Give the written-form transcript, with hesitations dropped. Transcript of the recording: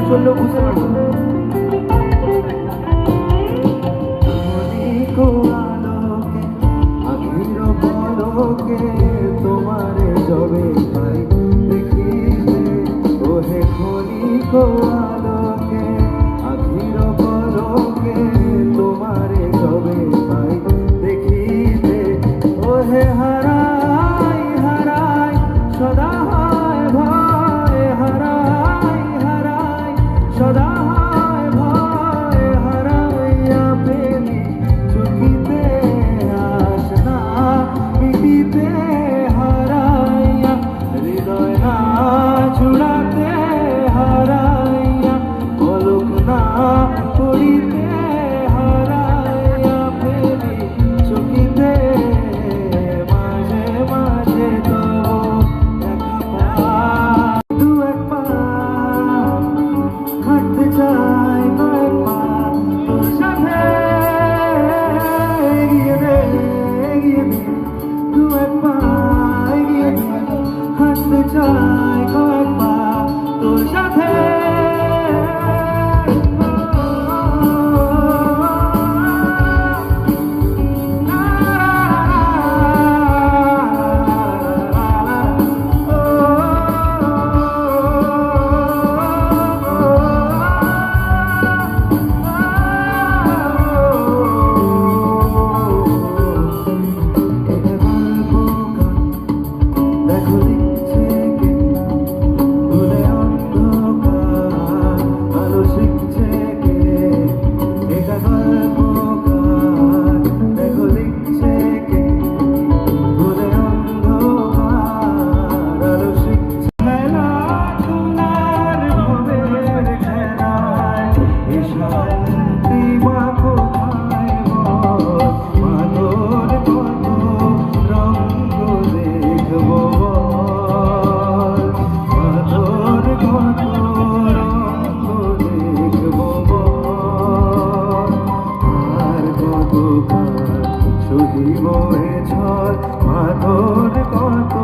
চললেও বুঝতে পারবো না। তোমারে যবে পাই দেখিতে ওহে ক্ষণিক আলোকে আখির পলকে তোমারে যবে পাই দেখিতে ওহে হারাই হারাই সদা হয় ভয় হারাই হারাই সদা হয় ভয় হারাইয়া প্রেমী চুকিতে আসনা মিটিতে হারাইয়া হৃদয় না ছুড়াতে হারাইয়া পলক না পড়িতে হারাইয়া প্রেমী চুকিতে মাঝে মাঝে তো দু এক পা হাঁটতে চাই কয়েক পা তোর সাথে এগিয়ে দে এগিয়ে দে দু এক পা এগিয়ে দে হাঁটতে চাই কয়েক পা তোর সাথে দেখো লিখছে কে ভুলে অন্ধকার আলো শিখছে কে এটা গল্পকার দেখো লিখছে কে ভুলে অন্ধকার আলো শিখছে মেলা তোমার ভবের খেলায় এ শান্তি মা কোথায় মাদর কত রঙ্গ দেখবো শুধিব এ ছল মাধর কত